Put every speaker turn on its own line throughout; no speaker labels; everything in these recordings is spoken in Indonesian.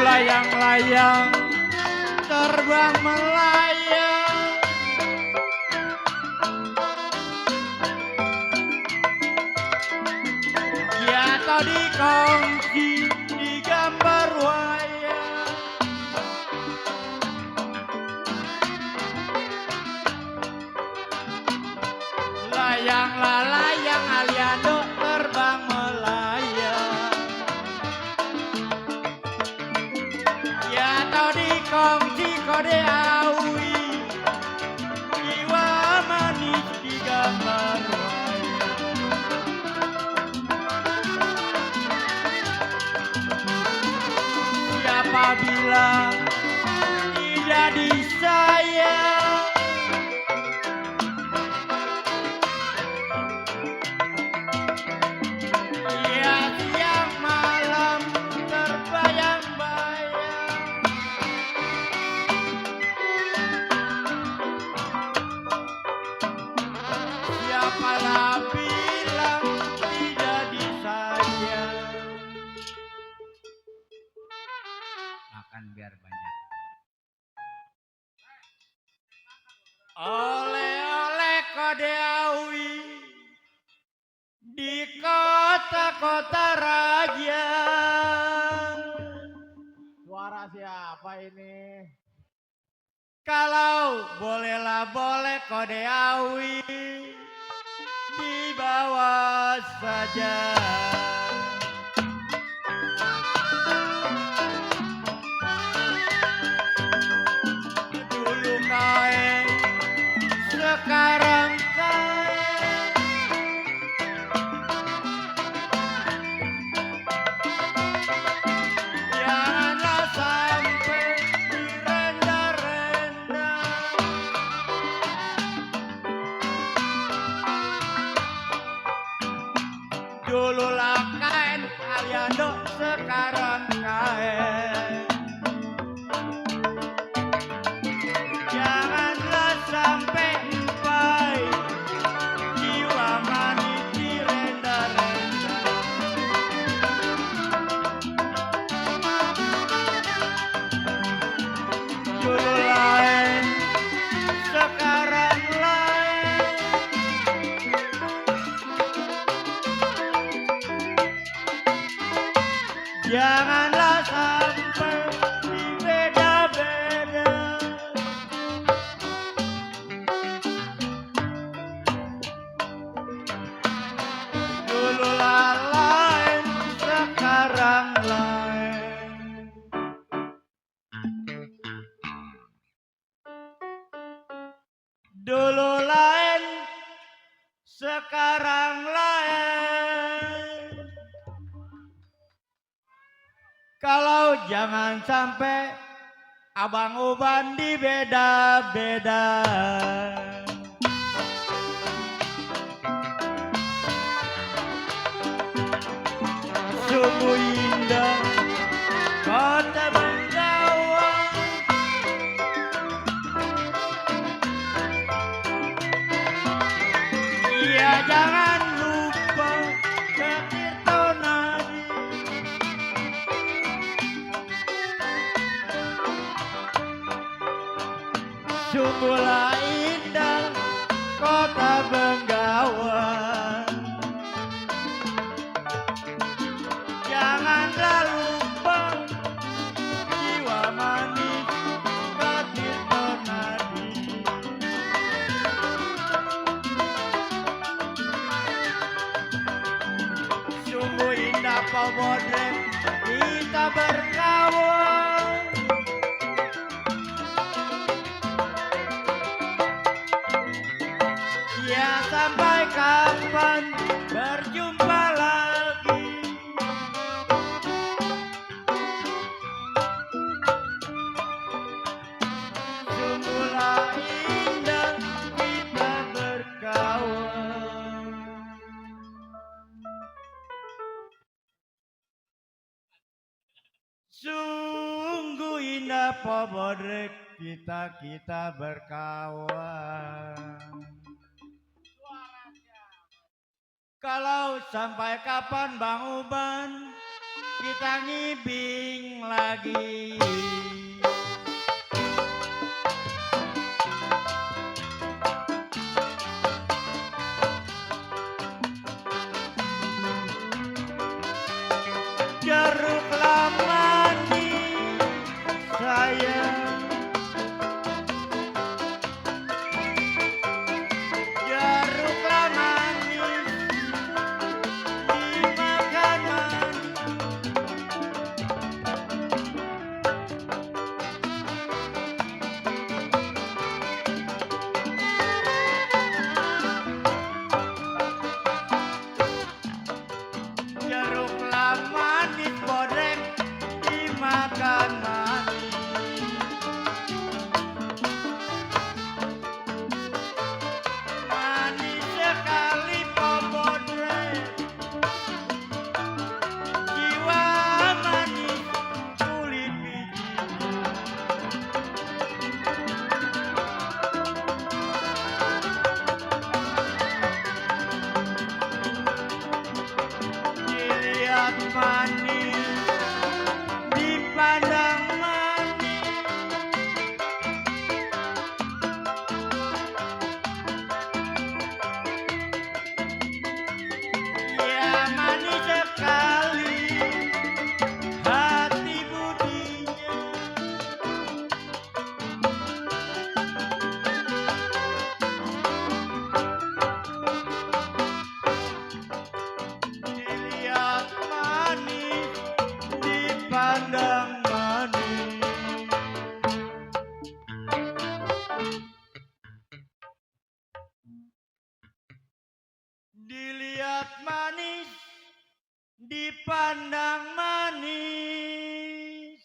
layang-layang terbang melayang, jatuh di kongsi di gambar wayang. Layanglah layang aliando terbang melayang, jatuh di kongsi kode awi, jiwa manis di gambar wayang. Siapa bilang tidak disayang, ya siang malam terbayang-bayang. Siapalah bilang tidak disayang. Makan biar banyak. Oleh-oleh kode awi di kota-kota raja.
Suara siapa ini?
Kalau bolehlah boleh kode awi di bawah saja. Dulu kain, sekarang kain. Janganlah sampai direnda-renda. Dululah kain aliando sekarang kain. Janganlah sampai empai jiwa manis direnda-renda. Dulu lain, sekarang lain. Janganlah sampai dibeda-beda. Dulu lain, sekarang lain. Dulu lain, sekarang lain. Kalau jangan sampai abang uban dibeda-beda. Sungguh indah kota Bengawan, iya jangan lupa ke Tirtonadi. Sungguhlah indah kota Bengawan, janganlah lupa jiwa manis ke Tirtonadi. Sungguh indah Pobodrek kita berkawan. Ya sampai kapan berjumpa lagi. Sungguhlah indah kita berkawan. Sungguh indah Pobodrek kita berkawan. Kalau sampai kapan Bang Uban kita ngibing lagi. Jeruklah manis sayang, jeruklah manis dimakan manis. Jeruklah manis bodrek dimakan manis. Manis sekali pobodrek, jiwa manis kulit bijinya. Dilihat manis, dipandang manis. Ya manis sekali hati budinya. Dilihat manis, dipandang manis. Dilihat manis, dipandang manis.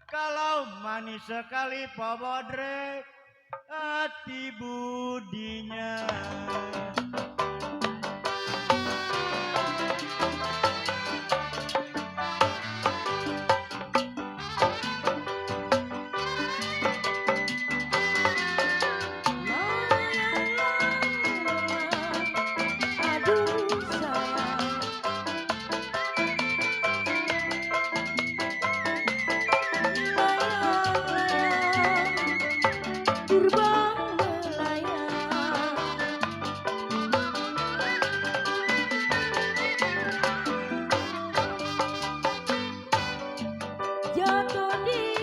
Kalau manis sekali pobodrek hati budinya.
Aduh sayang, layang-layang, terbang melayang. Jatuh di